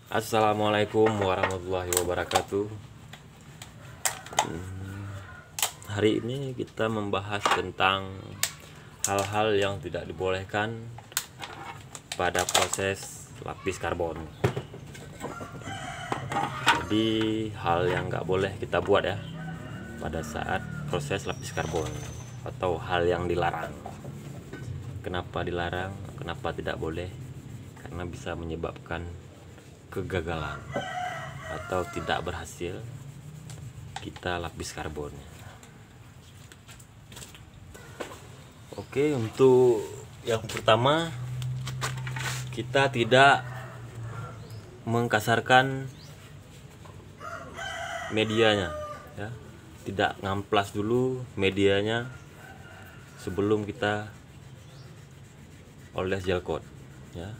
Assalamualaikum warahmatullahi wabarakatuh. Hari ini kita membahas tentang hal-hal yang tidak dibolehkan pada proses lapis karbon. Jadi hal yang nggak boleh kita buat ya pada saat proses lapis karbon, atau hal yang dilarang. Kenapa dilarang? Kenapa tidak boleh? Karena bisa menyebabkan kegagalan atau tidak berhasil kita lapis karbon. Oke, untuk yang pertama, kita tidak mengkasarkan medianya ya. Tidak ngamplas dulu medianya sebelum kita oles gel coat ya.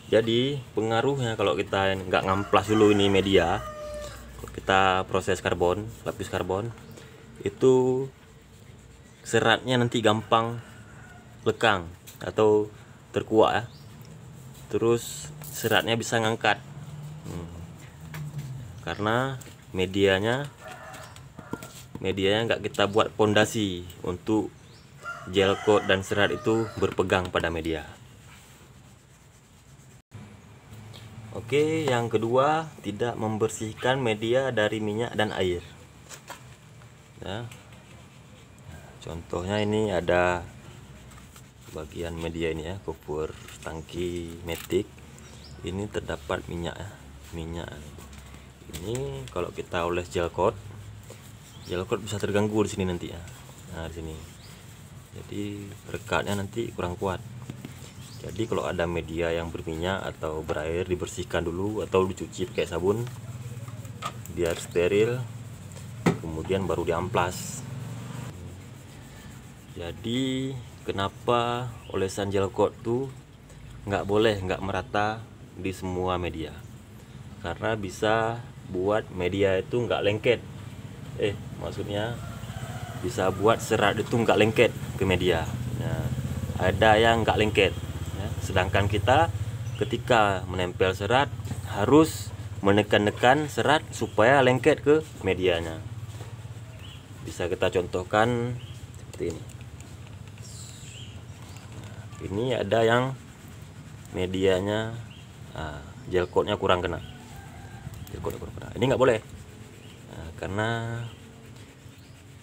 Jadi pengaruhnya kalau kita nggak ngamplas dulu ini media, kita proses karbon, lapis karbon, itu seratnya nanti gampang lekang atau terkuak ya. Terus seratnya bisa ngangkat karena medianya nggak kita buat pondasi untuk gel coat dan serat itu berpegang pada media. Oke, yang kedua, tidak membersihkan media dari minyak dan air ya. Contohnya ini ada bagian media ini ya, cover tangki matic. Ini terdapat minyak ya, minyak ini kalau kita oles gel coat bisa terganggu di sini nanti ya. Nah, di sini jadi rekatnya nanti kurang kuat. Jadi kalau ada media yang berminyak atau berair, dibersihkan dulu atau dicuci pakai sabun biar steril, kemudian baru diamplas. Jadi kenapa olesan gel coat tuh nggak merata di semua media, karena bisa buat media itu nggak lengket. Maksudnya bisa buat serat itu nggak lengket ke media. Nah, ada yang nggak lengket. Sedangkan kita ketika menempel serat harus menekan-nekan serat supaya lengket ke medianya. Bisa kita contohkan seperti ini. Ini ada yang medianya gel coatnya kurang kena. Ini nggak boleh karena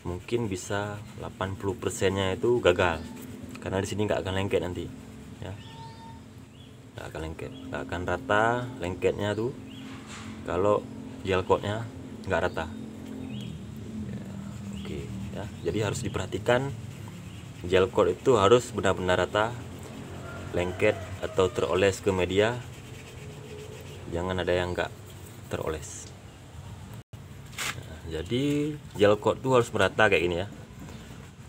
mungkin bisa 80%-nya itu gagal karena di sini nggak akan lengket nanti ya. Nggak akan lengket, nggak akan rata lengketnya tuh kalau gel coatnya nggak rata ya. Oke ya, jadi harus diperhatikan gel coat itu harus benar-benar rata, lengket atau teroles ke media, jangan ada yang nggak teroles. Jadi gel coat tuh harus merata kayak gini ya,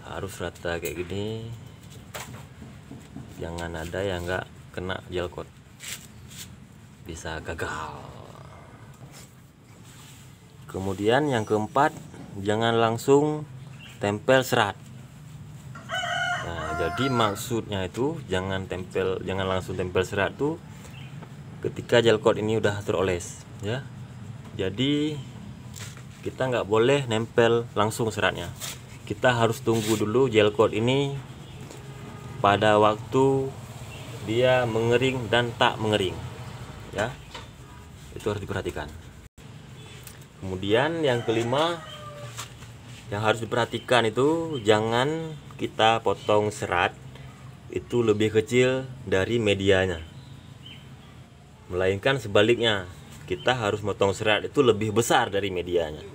harus rata kayak gini, jangan ada yang nggak kena gel coat, bisa gagal. Kemudian yang keempat, jangan langsung tempel serat. Nah, jadi maksudnya itu jangan langsung tempel serat tuh ketika gel coat ini udah teroles ya. Jadi kita nggak boleh nempel langsung seratnya, kita harus tunggu dulu gel coat ini pada waktu dia mengering dan tak mengering ya, itu harus diperhatikan. Kemudian yang kelima yang harus diperhatikan itu jangan kita potong serat itu lebih kecil dari medianya, melainkan sebaliknya, kita harus potong serat itu lebih besar dari medianya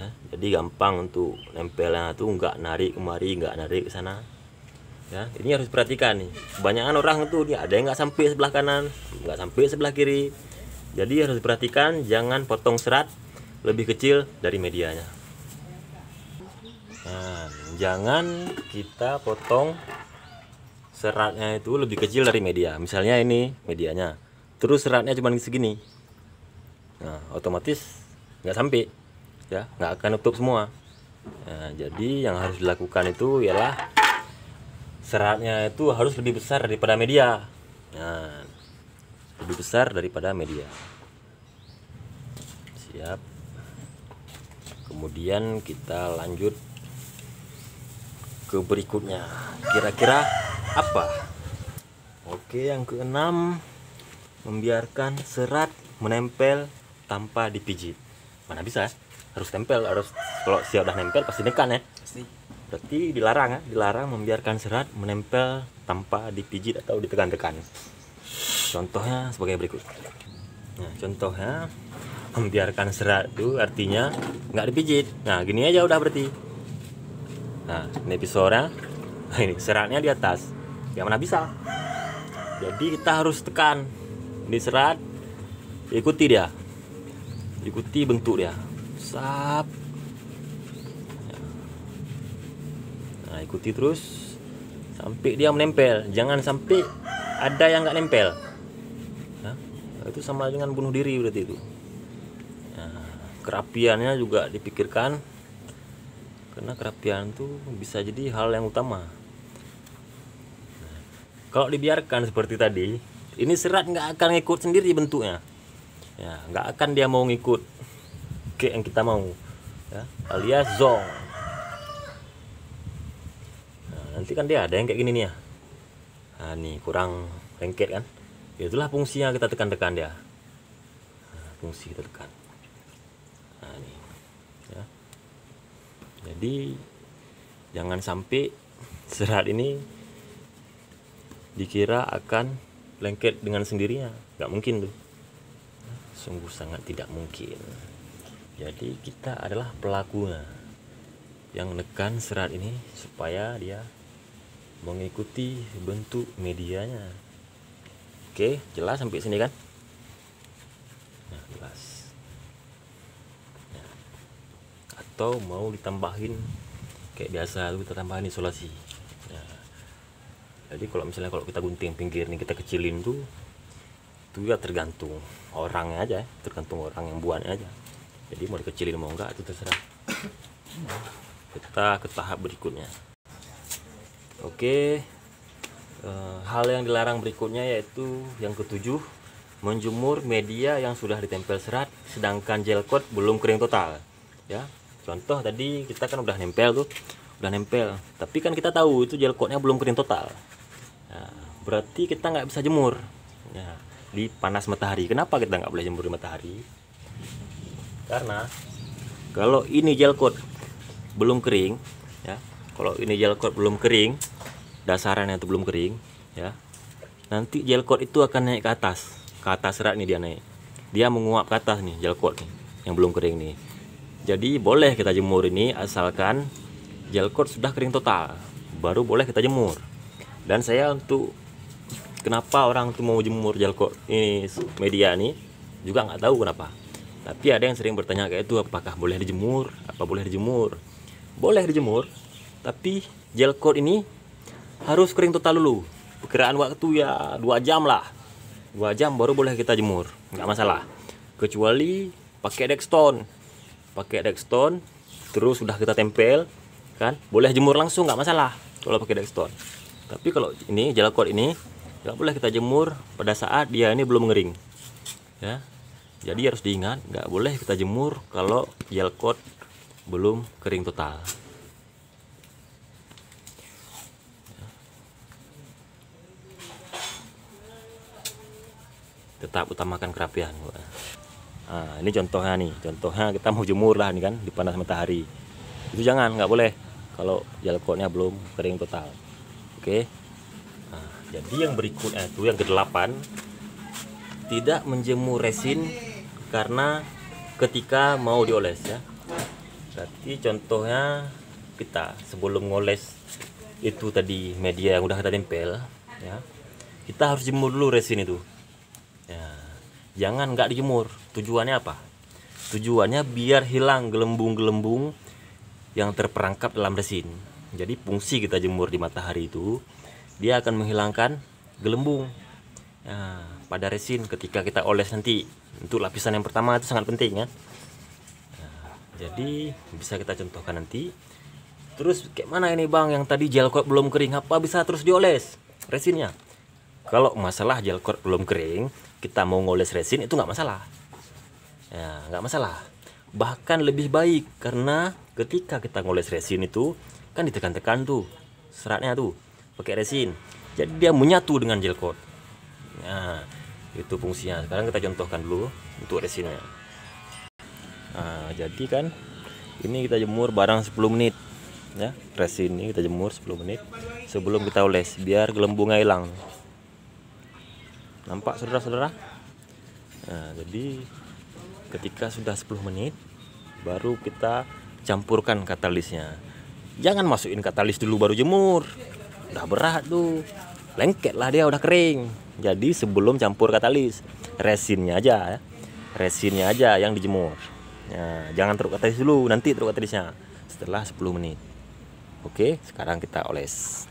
ya. Jadi gampang untuk nempelnya tuh nggak narik kemari, nggak narik ke sana ya. Ini harus perhatikan nih, kebanyakan orang tuh dia ada yang nggak sampai sebelah kanan, nggak sampai sebelah kiri. Jadi harus diperhatikan, jangan potong serat lebih kecil dari medianya. Nah, jangan kita potong seratnya itu lebih kecil dari media. Misalnya ini medianya, terus seratnya cuma segini, nah otomatis nggak sampai ya, nggak akan nutup semua. Nah, jadi yang harus dilakukan itu ialah seratnya itu harus lebih besar daripada media. Nah, lebih besar daripada media. Siap. Kemudian kita lanjut ke berikutnya. Kira-kira apa? Oke, yang keenam, membiarkan serat menempel tanpa dipijit. Mana bisa, harus tempel, harus kalau siap udah nempel pasti nekan ya. Pasti. Berarti dilarang ya, dilarang membiarkan serat menempel tanpa dipijit atau ditekan-tekan. Contohnya sebagai berikut. Nah, contohnya membiarkan serat itu artinya nggak dipijit. Nah, gini aja udah berarti. Nah, ini pisornya, nah ini seratnya di atas. Ya mana bisa. Jadi kita harus tekan. Ini serat, ikuti dia. Ikuti bentuk dia. Sap. Nah, ikuti terus sampai dia menempel. Jangan sampai ada yang nggak nempel. Nah, itu sama dengan bunuh diri berarti itu. Nah, kerapiannya juga dipikirkan, karena kerapian itu bisa jadi hal yang utama. Nah, kalau dibiarkan seperti tadi, ini serat nggak akan ngikut sendiri bentuknya. Ya, nggak akan dia mau ngikut kayak yang kita mau, ya, alias zong. Nah, nanti kan dia ada yang kayak gini nih ya. Nah, nih kurang lengket kan. Itulah fungsinya kita tekan-tekan dia. Nah, fungsi kita tekan. Nah, ini ya. Jadi jangan sampai serat ini dikira akan lengket dengan sendirinya. Nggak mungkin tuh. Sungguh sangat tidak mungkin. Jadi kita adalah pelakunya yang menekan serat ini supaya dia mengikuti bentuk medianya. Oke, jelas sampai sini kan? Nah, jelas. Nah, atau mau ditambahin kayak biasa kita tambahin isolasi. Nah, jadi kalau misalnya kalau kita gunting pinggir nih, kita kecilin tuh, itu ya tergantung orangnya aja, tergantung orang yang buatnya aja. Jadi mau dikecilin mau enggak itu terserah. Kita ke tahap berikutnya. Oke, hal yang dilarang berikutnya yaitu yang ketujuh, menjemur media yang sudah ditempel serat sedangkan gel coat belum kering total. Ya, contoh tadi kita kan udah nempel tuh, udah nempel, tapi kan kita tahu itu gel coatnya belum kering total. Nah, berarti kita nggak bisa jemur. Ya, di panas matahari. Kenapa kita nggak boleh jemur di matahari? Karena kalau ini gel coat belum kering, ya, kalau ini gel coat belum kering, dasarannya itu belum kering, ya, nanti gel coat itu akan naik ke atas serat nih, dia naik, dia menguap ke atas nih gel coat nih yang belum kering nih. Jadi boleh kita jemur ini asalkan gel coat sudah kering total, baru boleh kita jemur. Dan saya untuk kenapa orang tuh mau jemur gel coat ini media nih juga nggak tahu kenapa. Tapi ada yang sering bertanya kayak itu, apakah boleh dijemur? Apa boleh dijemur? Boleh dijemur, tapi gel coat ini harus kering total dulu. Perkiraan waktu ya 2 jam lah. 2 jam baru boleh kita jemur, nggak masalah. Kecuali pakai Dextone. Pakai Dextone terus sudah kita tempel kan, boleh jemur langsung nggak masalah kalau pakai Dextone. Tapi kalau ini gel coat ini nggak boleh kita jemur pada saat dia ini belum ngering, ya. Jadi harus diingat, nggak boleh kita jemur kalau gel coat belum kering total. Tetap utamakan kerapian. Nah, ini contohnya nih, contohnya kita mau jemur lah nih kan di panas matahari. Itu jangan, nggak boleh kalau gel coatnya belum kering total. Oke. Nah, jadi yang berikutnya itu yang ke-8, tidak menjemur resin karena ketika mau dioles, ya. Berarti contohnya kita sebelum ngoles itu tadi media yang udah kita tempel, ya, kita harus jemur dulu resin itu, ya. Jangan nggak dijemur. Tujuannya apa? Tujuannya biar hilang gelembung-gelembung yang terperangkap dalam resin. Jadi fungsi kita jemur di matahari itu, dia akan menghilangkan gelembung, ya, pada resin ketika kita oles nanti. Untuk lapisan yang pertama itu sangat penting, ya. Nah, jadi bisa kita contohkan nanti. Terus kayak mana ini bang, yang tadi gel coat belum kering, apa bisa terus dioles resinnya? Kalau masalah gel coat belum kering, kita mau ngoles resin itu nggak masalah. Ya, nggak masalah. Bahkan lebih baik karena ketika kita ngoles resin itu kan ditekan-tekan tuh seratnya tuh pakai resin. Jadi dia menyatu dengan gel coat. Nah, itu fungsinya. Sekarang kita contohkan dulu untuk resinnya. Nah, jadi kan ini kita jemur barang 10 menit ya. Resin ini kita jemur 10 menit sebelum kita oles biar gelembungnya hilang. Nampak saudara-saudara? Nah, jadi ketika sudah 10 menit baru kita campurkan katalisnya. Jangan masukin katalis dulu baru jemur. Udah berat tuh. Lengket lah dia udah kering. Jadi sebelum campur katalis, resinnya aja ya. Resinnya aja yang dijemur. Nah, jangan taruh katalis dulu, nanti taruh katalisnya setelah 10 menit. Oke, sekarang kita oles.